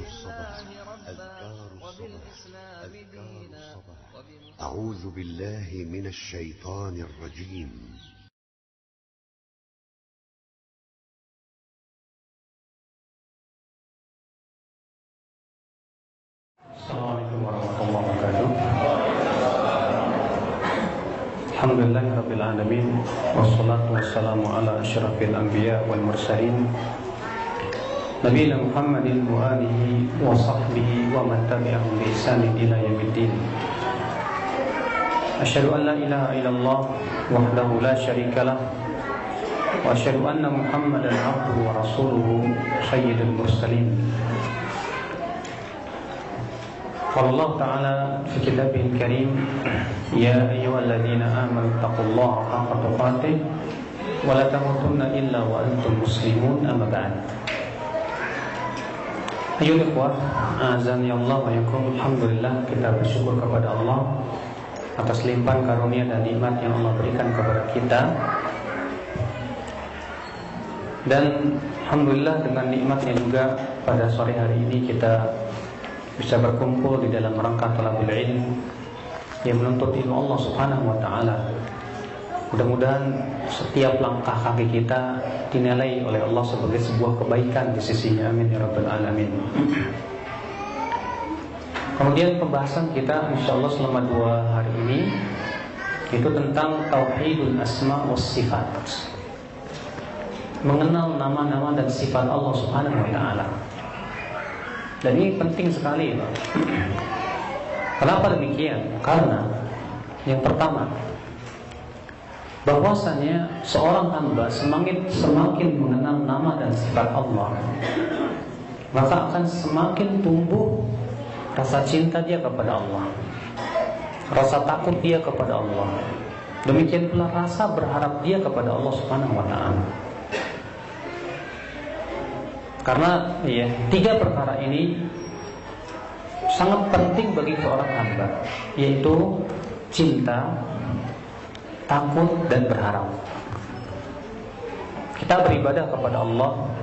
الصباح أذكار الصباح أذكار الصباح أعوذ بالله من الشيطان الرجيم. Assalamualaikum warahmatullahi wabarakatuh. Alhamdulillahirabbil alamin wassalatu wassalamu ala asyrafil anbiya wal mursalin nabiyina Muhammadin wa alihi wa sahbihi wa man tabi'ahum bi ihsanin ila yaumiddin. Asyhadu an la ilaha illallah wahdahu la syarikalah wa asyhadu anna Muhammadan abduhu wa rasuluhu sayyidul mursalin. قال الله تعالى في كتابه الكريم يا أيها الذين آمنوا اتقوا الله حق تقاته ولا تموتن إلا وأنتم مسلمون أما بعد. Ayo ikhwah, azan ya Allah wa yakum. Alhamdulillah, kita bersyukur kepada Allah atas limpahan karunia dan nikmat yang Allah berikan kepada kita. Dan alhamdulillah dengan nikmatnya juga pada sore hari ini kita bisa berkumpul di dalam rangka talabul ilm yang menuntut ilmu Allah Subhanahu wa taala. Mudah-mudahan setiap langkah kaki kita dinilai oleh Allah sebagai sebuah kebaikan di sisinya. Amin ya rabbal alamin. Kemudian pembahasan kita insyaallah selama 2 hari ini itu tentang tauhidul asma was sifat. Mengenal nama-nama dan sifat Allah Subhanahu wa taala. Dan ini penting sekali, Pak. Kenapa demikian? Karena yang pertama, bahwasanya seorang hamba semakin mengenal nama dan sifat Allah, maka akan semakin tumbuh rasa cinta dia kepada Allah, rasa takut dia kepada Allah. Demikian pula rasa berharap dia kepada Allah Subhanahu wa taala. Karena 3 perkara ini sangat penting bagi seorang hamba, yaitu cinta, takut, dan berharap. Kita beribadah kepada Allah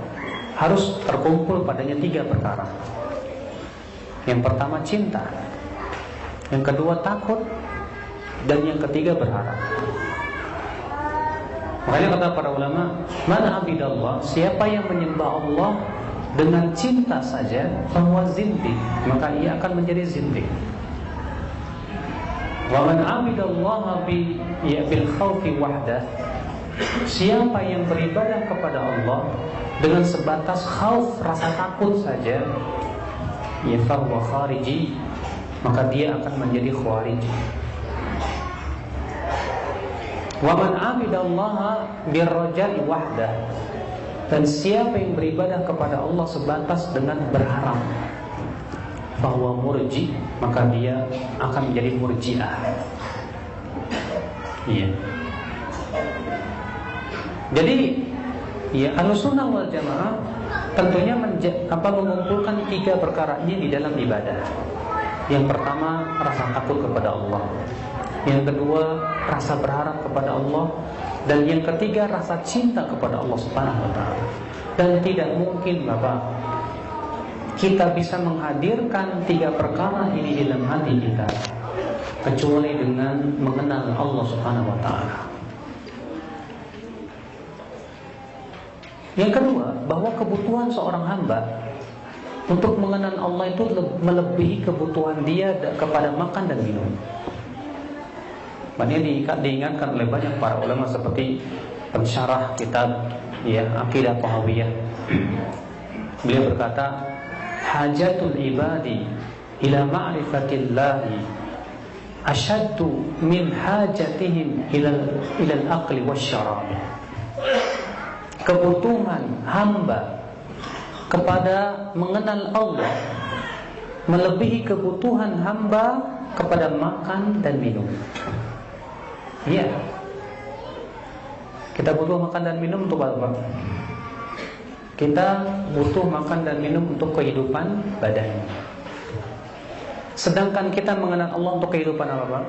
harus terkumpul padanya 3 perkara. Yang pertama cinta, yang kedua takut, dan yang ketiga berharap. Makanya kata para ulama, man abidallah, siapa yang menyembah Allah dengan cinta saja, fahuwa zindiq, maka ia akan menjadi zindiq. Wa man abidallaha bil khaufi wahdah, siapa yang beribadah kepada Allah dengan sebatas khauf, rasa takut saja, ya fahuwa khariji, maka dia akan menjadi khariji. Wa man abidallaha birrajai wahdah, dan siapa yang beribadah kepada Allah sebatas dengan berharap, bahwa murji, maka dia akan menjadi murji'ah. Iya. Jadi Ahlussunnah wal Jamaah tentunya mengumpulkan 3 perkara ini di dalam ibadah. Yang pertama, rasa takut kepada Allah. Yang kedua, rasa berharap kepada Allah. Dan yang ketiga, rasa cinta kepada Allah Subhanahu wa ta'ala. Dan tidak mungkin Bapak, kita bisa menghadirkan 3 perkara ini dalam hati kita kecuali dengan mengenal Allah Subhanahu wa ta'ala. Yang kedua, bahwa kebutuhan seorang hamba untuk mengenal Allah itu melebihi kebutuhan dia kepada makan dan minum. Ini diingatkan oleh banyak para ulama seperti pensyarah kitab Aqidah Tahawiyah. Beliau berkata, hajatul ibadi ila ma'rifatillahi ashaddu min hajatihim ila al-aqli wasyarab. Kebutuhan hamba kepada mengenal Allah melebihi kebutuhan hamba kepada makan dan minum. Iya. Kita butuh makan dan minum untuk apa? Kita butuh makan dan minum untuk kehidupan badan. Sedangkan kita mengenal Allah untuk kehidupan apa, Pak?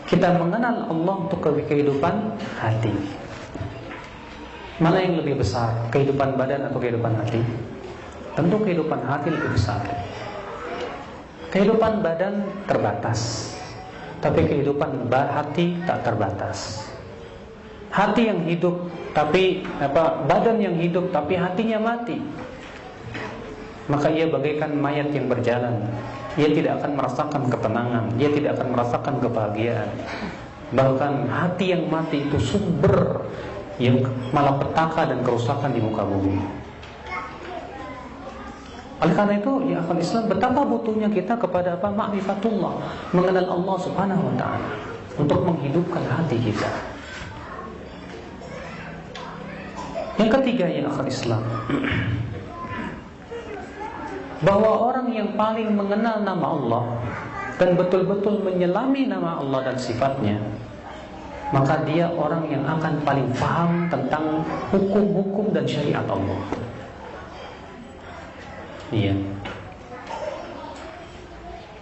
Kita mengenal Allah untuk kehidupan hati. Mana yang lebih besar, kehidupan badan atau kehidupan hati? Tentu kehidupan hati lebih besar. Kehidupan badan terbatas, tapi kehidupan hati tak terbatas. Hati yang hidup tapi badan yang hidup tapi hatinya mati, maka ia bagaikan mayat yang berjalan. Ia tidak akan merasakan ketenangan, ia tidak akan merasakan kebahagiaan. Bahkan hati yang mati itu sumber yang malapetaka dan kerusakan di muka bumi. Oleh karena itu, ya akhwat Islam, betapa butuhnya kita kepada ma'rifatullah, mengenal Allah Subhanahu wa taala untuk menghidupkan hati kita. Yang ketiga, ya akhwat Islam, bahwa orang yang paling mengenal nama Allah dan betul-betul menyelami nama Allah dan sifatnya, maka dia orang yang akan paling paham tentang hukum-hukum dan syariat Allah. Iya.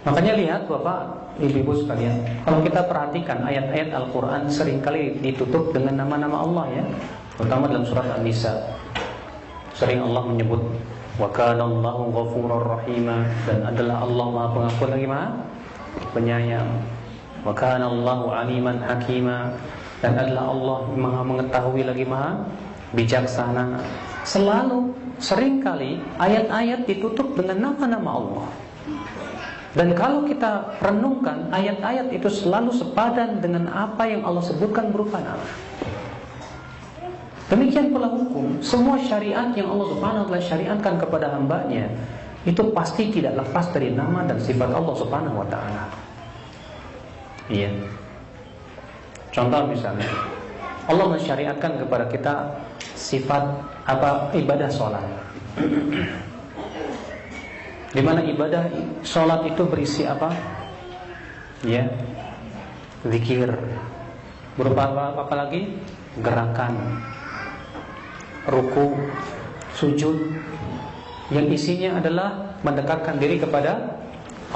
Makanya lihat Bapak, Ibu-ibu sekalian, kalau kita perhatikan ayat-ayat Al-Quran seringkali ditutup dengan nama-nama Allah ya, terutama dalam surat An-Nisa. Sering Allah menyebut wa kana Allahu ghafurur rahima, dan adalah Allah Maha Pengampun lagi Maha Penyayang. Wa kana Allahu aliman hakima, dan adalah Allah Maha mengetahui lagi Maha bijaksana. Selalu, seringkali ayat-ayat ditutup dengan nama-nama Allah. Dan kalau kita renungkan, ayat-ayat itu selalu sepadan dengan apa yang Allah sebutkan berupa nama. Demikian pula hukum, semua syariat yang Allah Subhanahu wa taala syariatkan kepada hambanya, itu pasti tidak lepas dari nama dan sifat Allah Subhanahu wa taala. Iya. Contoh misalnya, Allah mensyariatkan kepada kita sifat ibadah sholat, di mana ibadah sholat itu berisi apa? Ya, zikir. Berupa apa lagi? Gerakan, ruku, sujud, yang isinya adalah mendekatkan diri kepada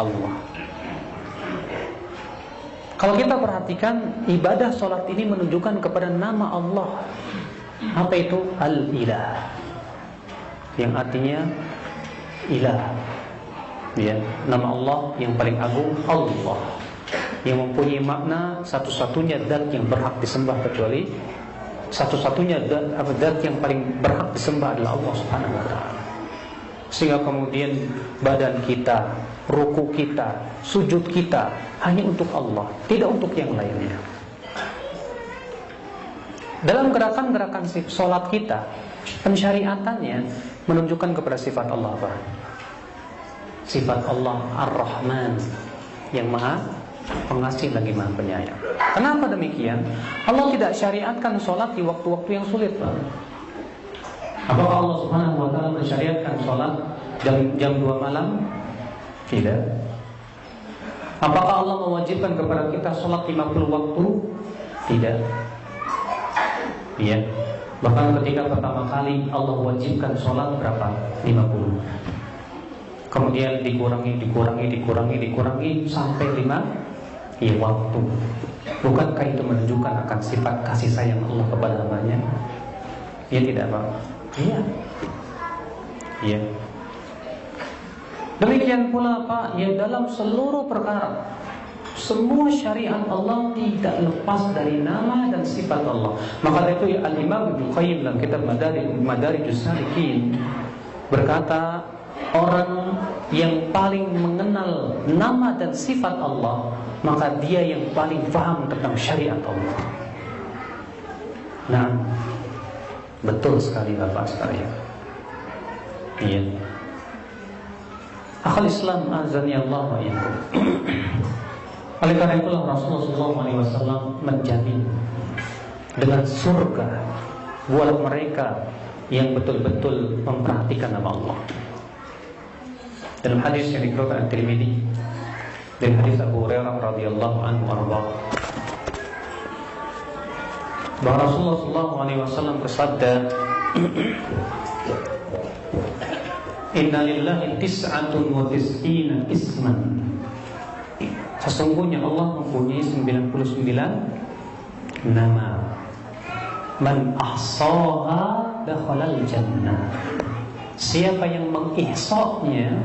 Allah. Kalau kita perhatikan, ibadah sholat ini menunjukkan kepada nama Allah. Apa itu? Al-Ilah, yang artinya ilah. Ya, nama Allah yang paling agung, Allah, yang mempunyai makna satu-satunya zat yang berhak disembah, kecuali satu-satunya zat yang paling berhak disembah adalah Allah Subhanahu wa taala. Sehingga kemudian badan kita, ruku kita, sujud kita hanya untuk Allah, tidak untuk yang lainnya. Dalam gerakan-gerakan sholat kita, pensyariatannya menunjukkan kepada sifat Allah apa? Sifat Allah Ar-Rahman, yang Maha Pengasih lagi Maha Penyayang. Kenapa demikian? Allah tidak syariatkan sholat di waktu-waktu yang sulit, Pak. Apakah Allah Subhanahu wa taala mensyariatkan sholat jam 2 malam? Tidak. Apakah Allah mewajibkan kepada kita sholat 50 waktu? Tidak. Iya. Bahkan ketika pertama kali Allah wajibkan sholat berapa? 50. Kemudian dikurangi sampai 5 waktu. Bukankah itu menunjukkan akan sifat kasih sayang Allah kepada hambanya? Iya tidak, Pak? Iya. Iya. Demikian pula Pak, ya dalam seluruh perkara, semua syariat Allah tidak lepas dari nama dan sifat Allah. Maka itu ya, Al-Imam Ibnu Qayyim dalam kitab Madarijus Salikin berkata, orang yang paling mengenal nama dan sifat Allah, maka dia yang paling paham tentang syariat Allah. Nah, betul sekali Bapak sekalian. Iya. Akhul Islam azani Allah wa iyyakum. Oleh karena itulah Rasulullah SAW menjamin dengan surga buat mereka yang betul-betul memperhatikan nama Allah. Dalam hadis yang dikeluarkan At-Tirmidzi dari hadis Abu Hurairah radhiyallahu anhu arba, bahwa Rasulullah SAW bersabda, Inna lillahi tis'atun wa tis'ina isman. Sesungguhnya Allah mempunyai 99 nama. Man ahsaha dakhalal jannah. siapa yang mengihsoknya,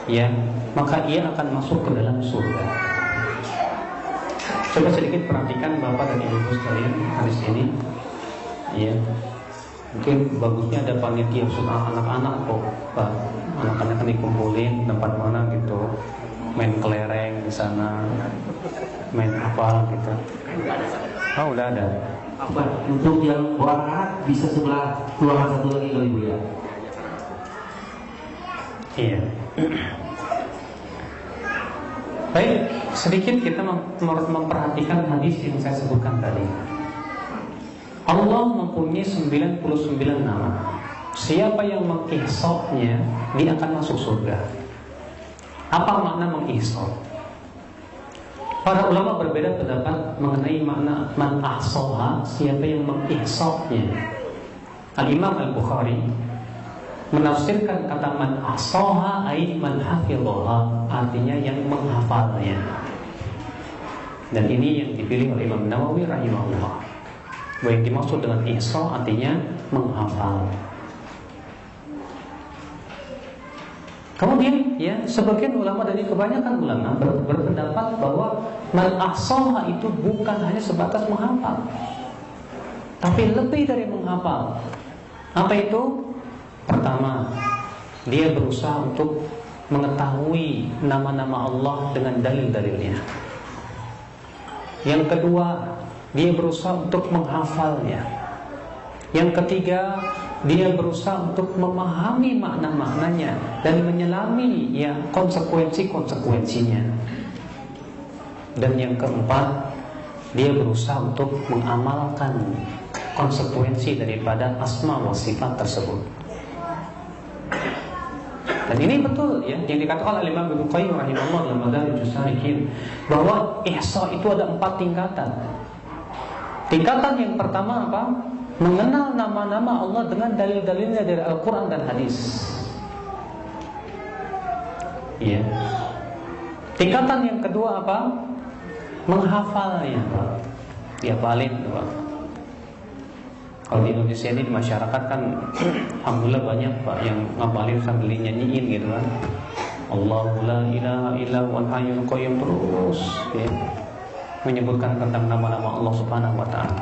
ya, maka ia akan masuk ke dalam surga. Coba sedikit perhatikan Bapak dan Ibu sekalian hadis ini, ya. Mungkin bagusnya ada panitia khusus anak-anak kok, Pak. Anak-anak kan dikumpulin tempat mana gitu, main kelereng di sana, main apa gitu. Oh, udah ada. Apa untuk yang anak bisa sebelah ruangan satu lagi kalau Ibu ya? Iya. Baik, sedikit kita memperhatikan hadis yang saya sebutkan tadi. Allah mempunyai 99 nama. Siapa yang mengihsoknya, dia akan masuk surga. Apa makna mengihsok? Para ulama berbeda pendapat mengenai makna man ahsoha, siapa yang mengihsoknya. Al-Imam Al-Bukhari menafsirkan kata man ahsoha ay man hafidhaha, artinya yang menghafalnya. Dan ini yang dipilih oleh Imam Nawawi rahimahullah. Bahwa yang dimaksud dengan ihsa artinya menghafal. Kemudian ya, sebagian ulama dari kebanyakan ulama berpendapat bahwa man ahsaha itu bukan hanya sebatas menghafal, tapi lebih dari menghafal. Apa itu? Pertama, dia berusaha untuk mengetahui nama-nama Allah dengan dalil-dalilnya. Yang kedua, dia berusaha untuk menghafalnya. Yang ketiga, dia berusaha untuk memahami makna-maknanya dan menyelami ya konsekuensi-konsekuensinya. Dan yang keempat, dia berusaha untuk mengamalkan konsekuensi daripada asma wa sifat tersebut. Dan ini betul ya yang dikatakan oleh Imam Ibnu Qayyim rahimahullah dalam Madarijus Salikin, bahwa ihsa itu ada 4 tingkatan. Tingkatan yang pertama apa? Mengenal nama-nama Allah dengan dalil-dalilnya dari Al-Quran dan hadis. Iya. Tingkatan yang kedua apa? Menghafalnya, Pak. Dihafalin, Pak. Kalau di Indonesia ini di masyarakat kan alhamdulillah banyak, Pak, yang ngapalin sambil nyanyiin gitu kan. Allahu la ilaha illa huwal hayyul qayyum, terus ya, menyebutkan tentang nama-nama Allah Subhanahu wa taala.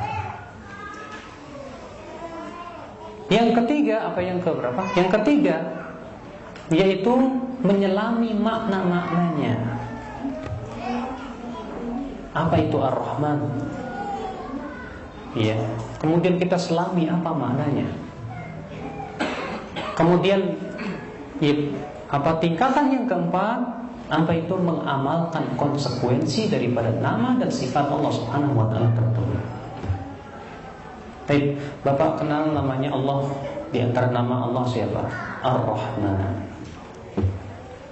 Yang ketiga, apa yang keberapa? Yang ketiga yaitu menyelami makna-maknanya. Apa itu Ar-Rahman? Ya. Kemudian kita selami apa maknanya. Kemudian ya, apa tingkatan yang keempat? Apa itu mengamalkan konsekuensi daripada nama dan sifat Allah Subhanahu wa taala tertentu. Baik, Bapak kenal namanya Allah, di antara nama Allah siapa? Ar-Rahman.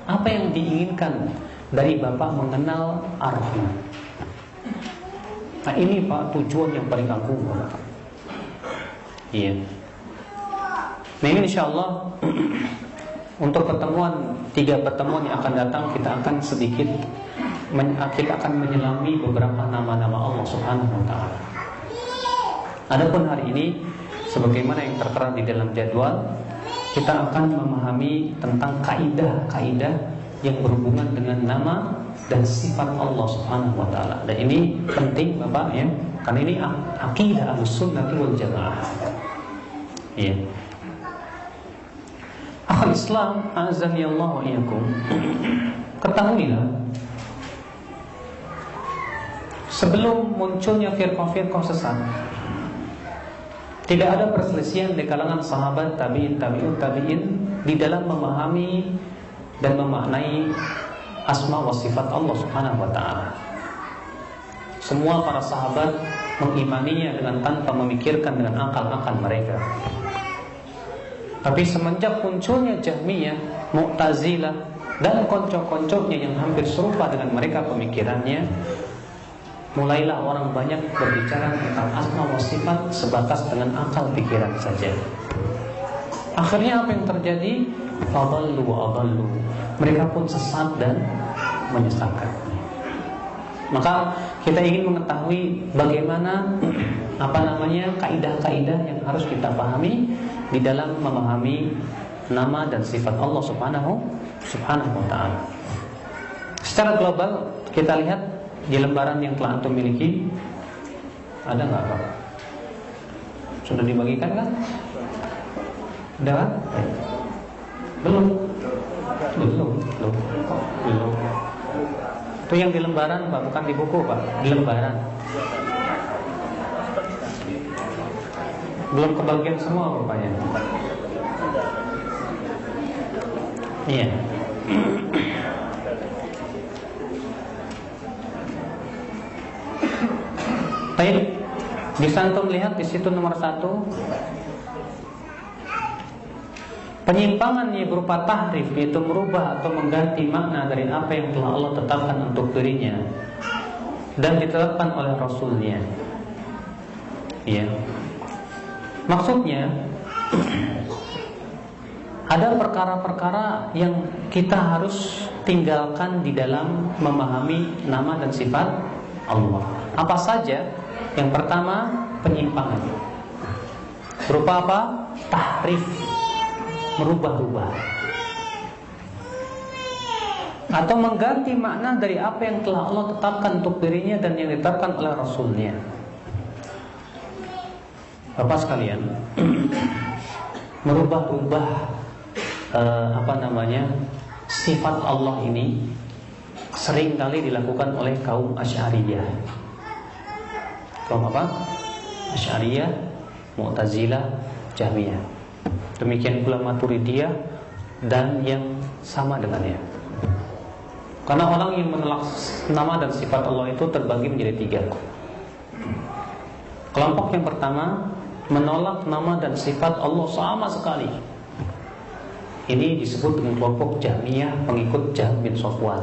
Apa yang diinginkan dari Bapak mengenal Ar-Rahman? Nah ini Pak tujuan yang paling agung, Bapak. Iya. Nah ini insyaallah untuk pertemuan 3 pertemuan yang akan datang kita akan sedikit kita akan menyelami beberapa nama-nama Allah Subhanahu wa taala. Adapun hari ini sebagaimana yang tertera di dalam jadwal, kita akan memahami tentang kaidah-kaidah yang berhubungan dengan nama dan sifat Allah Subhanahu wa taala. Dan ini penting Bapak ya, karena ini akidah Ahlussunnah wal Jamaah. Iya. Akhul Islam, azani Allah wa iyyakum. Ketahuilah, sebelum munculnya firqah-firqah sesat, tidak ada perselisihan di kalangan sahabat, tabi'in, tabi'in di dalam memahami dan memaknai asma wa sifat Allah Subhanahu wa taala. Semua para sahabat mengimaninya dengan tanpa memikirkan dengan akal-akal mereka. Tapi semenjak munculnya Jahmiyah, Mu'tazilah dan konco-konconya yang hampir serupa dengan mereka pemikirannya, mulailah orang banyak berbicara tentang asma wa sifat sebatas dengan akal pikiran saja. Akhirnya apa yang terjadi? Fadallu wa adallu. Mereka pun sesat dan menyesatkan. Maka kita ingin mengetahui bagaimana kaidah-kaidah yang harus kita pahami di dalam memahami nama dan sifat Allah Subhanahu wa ta'ala. Secara global kita lihat di lembaran yang telah antum miliki, ada nggak Pak? Sudah dibagikan kan? Udah kan? Belum. Itu yang di lembaran Pak, bukan di buku Pak, di lembaran. Belum kebagian semua rupanya. Iya. Baik, bisa antum lihat di situ nomor 1. Penyimpangan yang berupa tahrif, yaitu merubah atau mengganti makna dari apa yang telah Allah tetapkan untuk dirinya dan ditetapkan oleh Rasulnya. Iya. Maksudnya ada perkara-perkara yang kita harus tinggalkan di dalam memahami nama dan sifat Allah. Apa saja? Yang pertama, penyimpangan. Berupa apa? Tahrif, merubah-rubah atau mengganti makna dari apa yang telah Allah tetapkan untuk dirinya dan yang ditetapkan oleh Rasulnya. Bapak sekalian, merubah-rubah sifat Allah ini sering kali dilakukan oleh kaum Asy'ariyah. Kaum apa? Asy'ariyah, Mu'tazilah, Jahmiyah. Demikian pula Maturidiyah dan yang sama dengannya. Karena orang yang menolak nama dan sifat Allah itu terbagi menjadi 3. Kelompok yang pertama menolak nama dan sifat Allah sama sekali. Ini disebut dengan kelompok Jahmiyah, pengikut Jahm bin Safwan.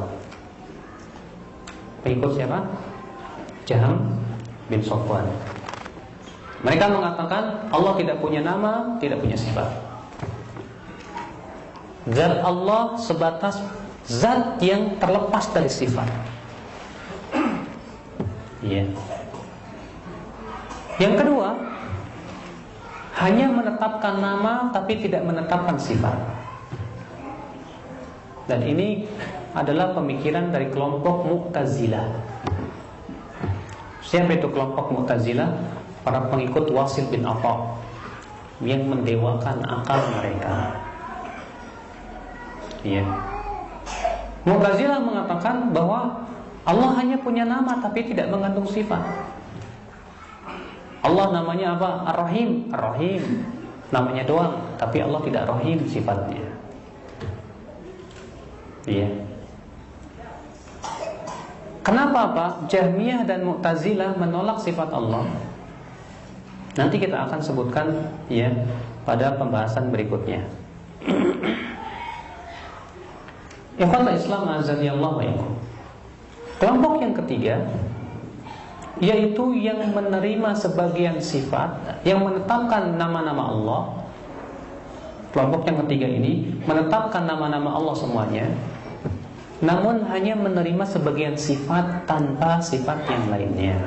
Pengikut siapa? Jahm bin Safwan. Mereka mengatakan Allah tidak punya nama, tidak punya sifat. Zat Allah sebatas zat yang terlepas dari sifat. Iya. Yang kedua, hanya menetapkan nama tapi tidak menetapkan sifat. Dan ini adalah pemikiran dari kelompok Mu'tazilah. Siapa itu kelompok Mu'tazilah? Para pengikut Wasil bin Atha yang mendewakan akal mereka. Iya. Mu'tazilah mengatakan bahwa Allah hanya punya nama tapi tidak mengandung sifat. Allah namanya apa? Ar-Rahim. Ar-Rahim namanya doang, tapi Allah tidak Rahim sifatnya. Iya. Kenapa Pak? Jahmiyah dan Mu'tazilah menolak sifat Allah. Nanti kita akan sebutkan ya pada pembahasan berikutnya. Ikhwatul Islam azanillahu wa iyyakum. Kelompok yang ketiga yaitu yang menerima sebagian sifat, yang menetapkan nama-nama Allah. Kelompok yang ketiga ini menetapkan nama-nama Allah semuanya, namun hanya menerima sebagian sifat tanpa sifat yang lainnya.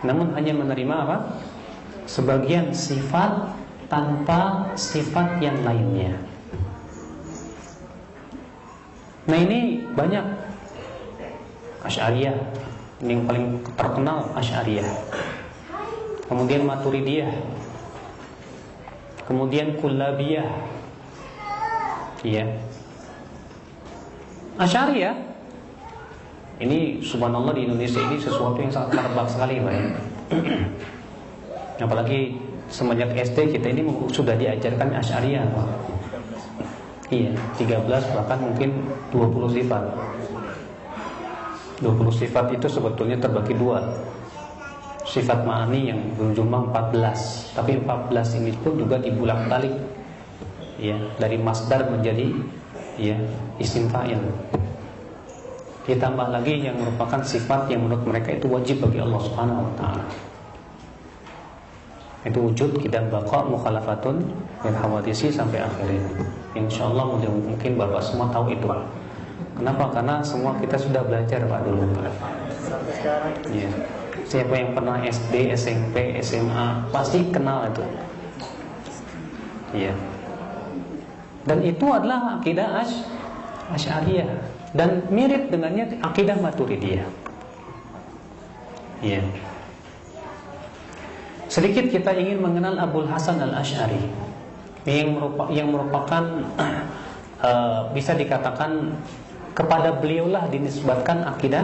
Namun hanya menerima apa? Sebagian sifat tanpa sifat yang lainnya. Nah ini banyak. Asy'ariyah, ini yang paling terkenal Asy'ariyah. Kemudian Maturidiyah. Kemudian Kullabiyah. Iya. Asy'ariyah ini subhanallah di Indonesia ini sesuatu yang sangat merebak sekali Pak ya. Apalagi semenjak SD kita ini sudah diajarkan Asy'ariyah Pak. Iya, 13 bahkan mungkin 20 sifat. 20 sifat itu sebetulnya terbagi 2. Sifat ma'ani yang berjumlah 14. Tapi 14 ini pun juga dibulak-balik. Ya, dari masdar menjadi ya isim fa'il. Ditambah lagi yang merupakan sifat yang menurut mereka itu wajib bagi Allah Subhanahu wa taala. Itu wujud, qidam, baqa, mukhalafatun wal hawadisi sampai akhirnya. Insyaallah mungkin Bapak semua tahu itu. Kenapa? Karena semua kita sudah belajar Pak dulu. Sampai sekarang. Ya. Siapa yang pernah SD, SMP, SMA pasti kenal itu. Ya. Dan itu adalah akidah Asy'ariyah dan mirip dengannya akidah Maturidiyah. Ya. Sedikit kita ingin mengenal Abul Hasan Al-Asy'ari yang merupakan bisa dikatakan kepada beliaulah dinisbatkan akidah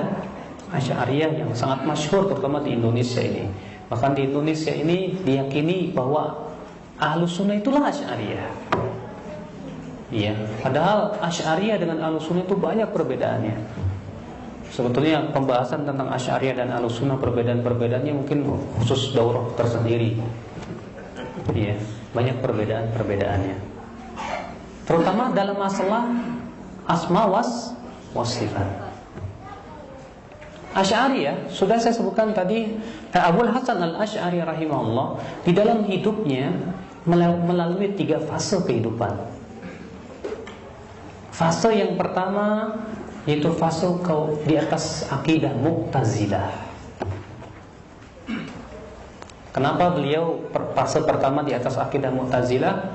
Asy'ariyah yang sangat masyhur terutama di Indonesia ini. Bahkan di Indonesia ini diyakini bahwa Ahlus Sunnah itulah Asy'ariyah. Iya, padahal Asy'ariyah dengan Ahlus Sunnah itu banyak perbedaannya. Sebetulnya pembahasan tentang Asy'ariyah dan Ahlus Sunnah perbedaan-perbedaannya mungkin khusus daurah tersendiri. Iya, banyak perbedaan-perbedaannya. Terutama dalam masalah asma was sifat. Asy'ariyah sudah saya sebutkan tadi, Abul Hasan Al-Asy'ari rahimahullah di dalam hidupnya melalui 3 fase kehidupan. Fase yang pertama yaitu fase di atas akidah Mu'tazilah. Kenapa beliau fase pertama di atas akidah Mu'tazilah?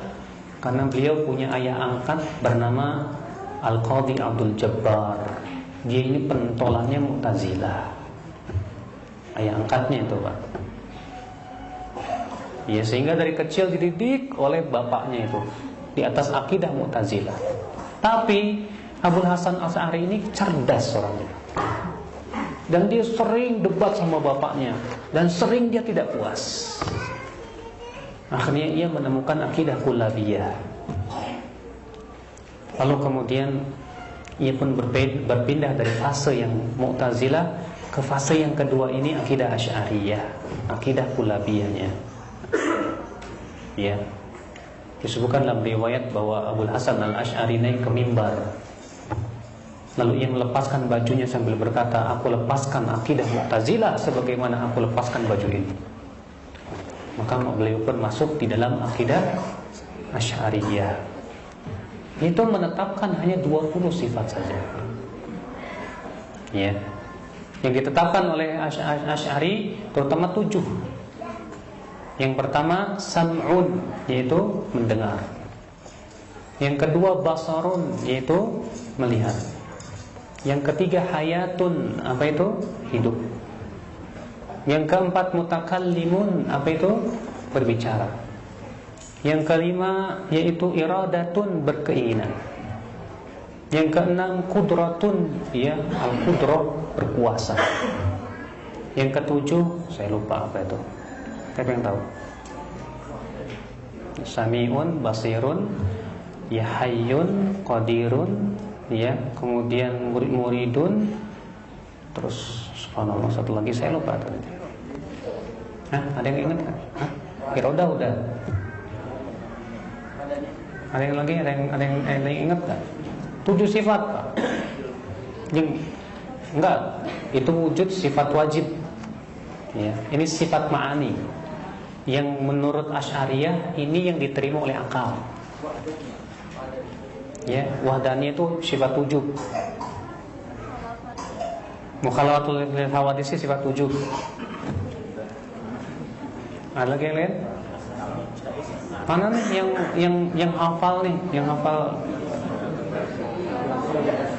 Karena beliau punya ayah angkat bernama Al-Qadhi Abdul Jabbar. Dia ini pentolannya Mu'tazilah. Ayah angkatnya itu, Pak. Ya, sehingga dari kecil dididik oleh bapaknya itu di atas akidah Mu'tazilah. Tapi Abul Hasan Asy'ari ini cerdas orangnya. Dan dia sering debat sama bapaknya dan sering dia tidak puas. Akhirnya ia menemukan akidah Kullabiyah. Lalu kemudian ia pun berpindah dari fase yang Mu'tazilah ke fase yang kedua ini akidah Asy'ariyah, akidah Kullabiyahnya. Ya. Disebutkan dalam riwayat bahwa Abul Hasan Al-Asy'ari naik ke mimbar. Lalu ia melepaskan bajunya sambil berkata, "Aku lepaskan akidah Mu'tazilah sebagaimana aku lepaskan baju ini." Maka beliau pun masuk di dalam akidah Asy'ariyah. Itu menetapkan hanya 20 sifat saja. Ya. Yang ditetapkan oleh Asy'ari terutama 7. Yang pertama sam'un, yaitu mendengar. Yang kedua basarun, yaitu melihat. Yang ketiga hayatun, apa itu? Hidup. Yang keempat mutakallimun, apa itu? Berbicara. Yang kelima yaitu iradatun, berkeinginan. Yang keenam kudratun, ya, al-qudrah, berkuasa. Yang ketujuh saya lupa apa itu. Siapa yang tahu? Sami'un, basirun, ya hayyun, qadirun, ya, kemudian muridun, terus subhanallah satu lagi saya lupa tadi. Ada yang ingat kan? Iroda udah. Ada yang lagi? Ada yang ingat kan? 7 sifat, Pak. Enggak, itu wujud sifat wajib. Ya, ini sifat ma'ani. Yang menurut Asy'ariyah ini yang diterima oleh akal. Ya, wahdaniyah itu sifat wujud. Mukhalawatul hawadits sifat wujud. Ada lagi yang lain? Mana nih yang hafal nih, yang hafal?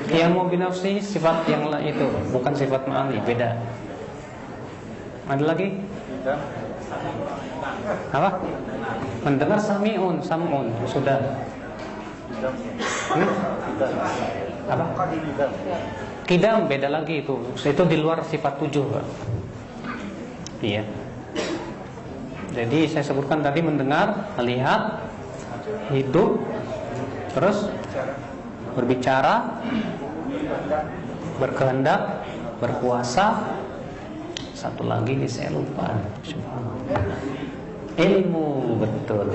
Qiyamu binafsi sifat yang itu, bukan sifat ma'ani, beda. Ada lagi? Apa? Mendengar sam'un, sudah. Apa? Qidam beda lagi itu. Itu di luar sifat 7, Pak. Iya. Jadi saya sebutkan tadi mendengar, melihat, hidup, terus berbicara, berkehendak, berkuasa. Satu lagi nih saya lupa. Ilmu, betul.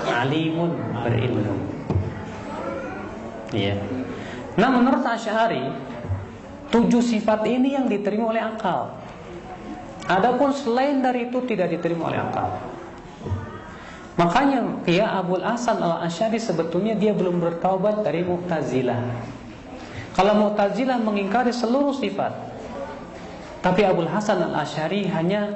Alimun, berilmu. Iya. Nah, menurut Asy'ari 7 sifat ini yang diterima oleh akal. Adapun selain dari itu tidak diterima oleh akal. Makanya ya Abul Hasan Al-Asy'ari sebetulnya dia belum bertaubat dari Mu'tazilah. Kalau Mu'tazilah mengingkari seluruh sifat, tapi Abul Hasan Al-Asy'ari hanya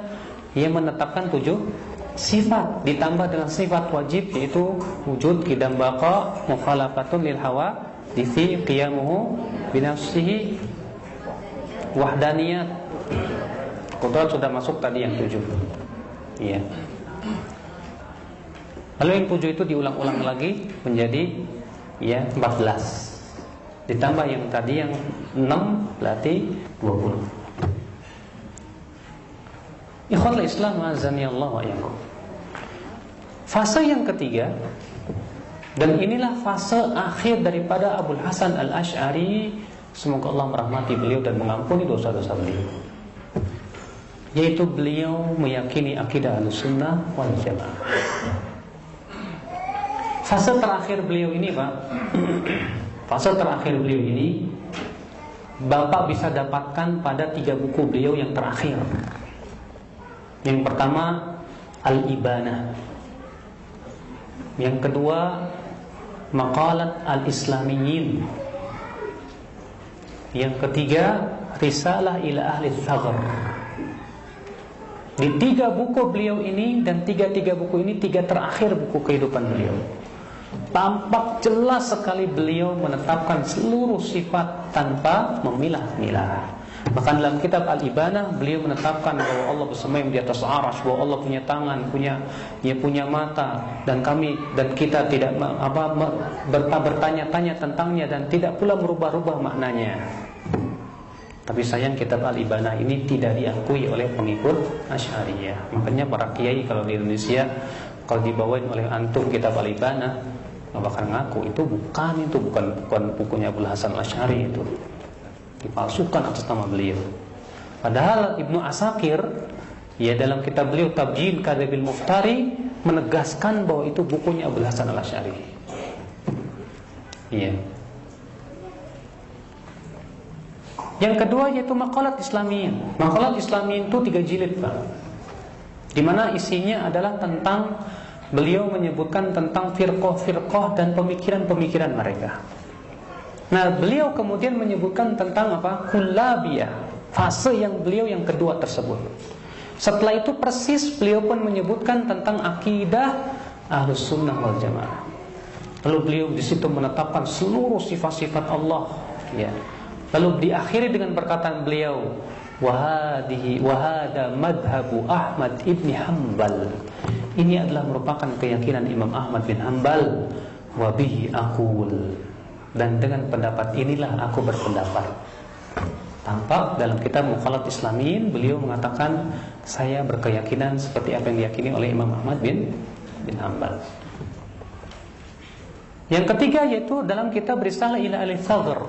ia menetapkan 7 sifat ditambah dengan sifat wajib, yaitu wujud, qidam, baqa, mukhalafatun lil hawa, difi, qiyamuhu binafsihi, wahdaniyat. Qudrat sudah masuk tadi yang 7. Iya. Lalu yang 7 itu diulang-ulang lagi menjadi 14. Ditambah yang tadi yang 6 berarti 20. Ikhwanul Islam azanillahu wa iyyakum. Fase yang ketiga, dan inilah fase akhir daripada Abul Hasan Al-Asy'ari, semoga Allah merahmati beliau dan mengampuni dosa-dosa beliau, yaitu beliau meyakini akidah Ahlussunnah wal Jamaah. Fase terakhir beliau ini, Pak, fase terakhir beliau ini Bapak bisa dapatkan pada 3 buku beliau yang terakhir. Yang pertama Al-Ibanah, yang kedua Maqalat Al-Islamiyyin, yang ketiga Risalah ila Ahli Thagr. Di 3 buku beliau ini, dan 3 buku ini 3 terakhir buku kehidupan beliau, tampak jelas sekali beliau menetapkan seluruh sifat tanpa memilah-milah. Bahkan dalam kitab Al-Ibanah beliau menetapkan bahwa Allah bersemayam di atas arsy, bahwa Allah punya tangan, punya mata, dan kita tidak bertanya-tanya tentangnya, dan tidak pula merubah-rubah maknanya. Tapi sayang kitab Al-Ibanah ini tidak diakui oleh pengikut Asy'ariyah. Makanya para kiai kalau di Indonesia, kalau dibawain oleh antum kitab Al-Ibanah, nggak bakal ngaku itu bukan bukunya Abul Hasan Al-Asy'ari, itu dipalsukan atas nama beliau. Padahal Ibnu Asakir dalam kitab beliau Tabyin Kadhibil Muftari menegaskan bahwa itu bukunya Abul Hasan Al-Asy'ari. Yang kedua yaitu Maqalat Islamiyyin. Maqalat Islamiyyin itu 3 jilid, Pak, di mana isinya adalah tentang beliau menyebutkan tentang firqah-firqah dan pemikiran-pemikiran mereka. Nah, beliau kemudian menyebutkan tentang Kullabiyah, fase yang beliau yang kedua tersebut. Setelah itu persis beliau pun menyebutkan tentang akidah Ahlussunnah wal Jamaah. Lalu beliau di situ menetapkan seluruh sifat-sifat Allah, Lalu diakhiri dengan perkataan beliau, wahada madhabu Ahmad ibn Hanbal. Ini adalah merupakan keyakinan Imam Ahmad bin Hanbal. Wabihi aqul, dan dengan pendapat inilah aku berpendapat. Tampak dalam kitab Maqalat Islamiyyin beliau mengatakan, saya berkeyakinan seperti apa yang diyakini oleh Imam Ahmad bin Hanbal. Yang ketiga yaitu dalam kitab Risalah ila Ahli Thagr.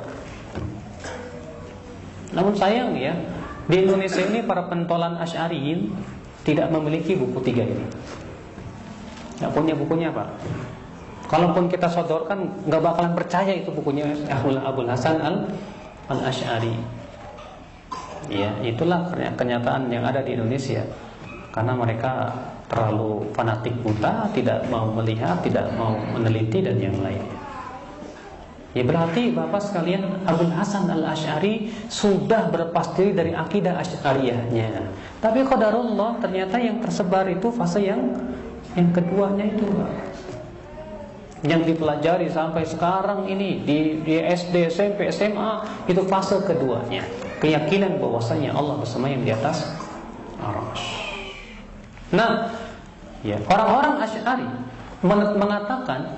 Namun sayang di Indonesia ini para pentolan Asy'ariyin tidak memiliki buku 3 ini. Tidak punya bukunya, Pak. Kalaupun kita sodorkan, nggak bakalan percaya itu bukunya Abul Hasan Al-Asy'ari. Itulah kenyataan yang ada di Indonesia. Karena mereka terlalu fanatik buta, tidak mau melihat, tidak mau meneliti dan yang lainnya. Berarti Bapak sekalian, Abul Hasan Al-Asy'ari sudah berlepas diri dari akidah Asy'ariyahnya. Tapi qadarullah, ternyata yang tersebar itu fase yang keduanya itu, yang dipelajari sampai sekarang ini di SD, SMP, SMA, itu fase keduanya, keyakinan bahwasanya Allah bersemayam di atas arsy. Nah, orang-orang Asy'ari mengatakan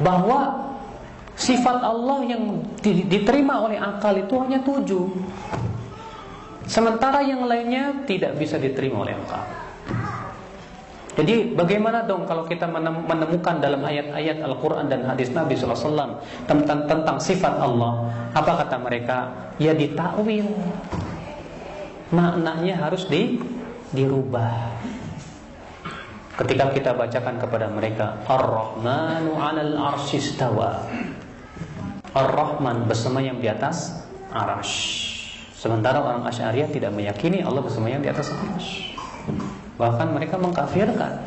bahwa sifat Allah yang diterima oleh akal itu hanya 7, sementara yang lainnya tidak bisa diterima oleh akal. Jadi bagaimana dong kalau kita menemukan dalam ayat-ayat Al-Quran dan hadis Nabi SAW tentang sifat Allah? Apa kata mereka? Ditakwil, maknanya harus dirubah. Ketika kita bacakan kepada mereka, Ar-Rahmanu 'alal 'arsy istawa, Ar-Rahman bersemayam di atas arsy. Sementara orang Asy'ariyah tidak meyakini Allah bersemayam di atas arsy. Bahkan mereka mengkafirkan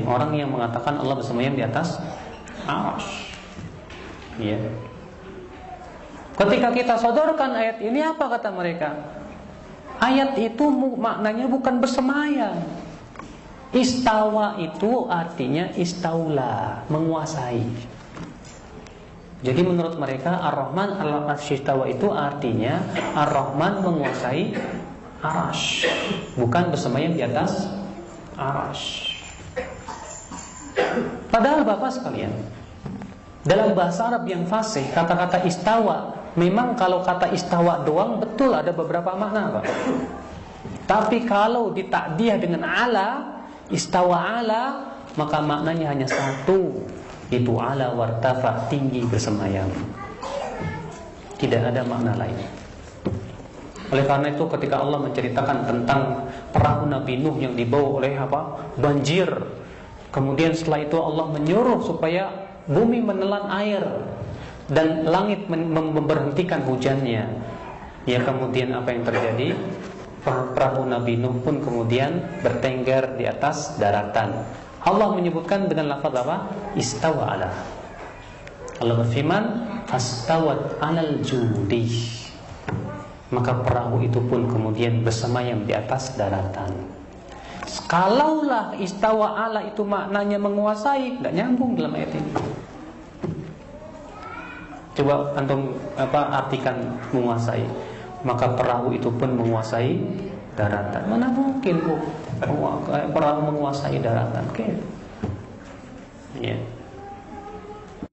orang yang mengatakan Allah bersemayam di atas arsy. Ketika kita sodorkan ayat ini, apa kata mereka? Ayat itu maknanya bukan bersemayam, Istawa itu artinya istaula, menguasai. Jadi menurut mereka Ar-Rahman al-Arsy istawa itu artinya Ar-Rahman menguasai Arasy, bukan bersemayam di atas Arasy. Padahal Bapak sekalian, dalam bahasa Arab yang fasih, kata-kata istawa, memang kalau kata istawa doang betul ada beberapa makna, Pak. Tapi kalau ditakdiah dengan ala, istawa ala, maka maknanya hanya satu, itu ala wartafa, tinggi bersemayam. Tidak ada makna lain. Oleh karena itu ketika Allah menceritakan tentang perahu Nabi Nuh yang dibawa oleh banjir, kemudian setelah itu Allah menyuruh supaya bumi menelan air dan langit memberhentikan hujannya. Ya, kemudian apa yang terjadi? Perahu Nabi Nuh pun kemudian bertengger di atas daratan. Allah menyebutkan dengan lafaz apa? Istawa ala. Allah berfirman, "Astawat 'alal judi." Maka perahu itu pun kemudian bersemayam di atas daratan. Kalaulah istawa ala itu maknanya menguasai, tidak nyambung dalam ayat ini. Coba antum artikan menguasai. Maka perahu itu pun menguasai daratan. Mana mungkin perahu menguasai daratan? Oke. Ya.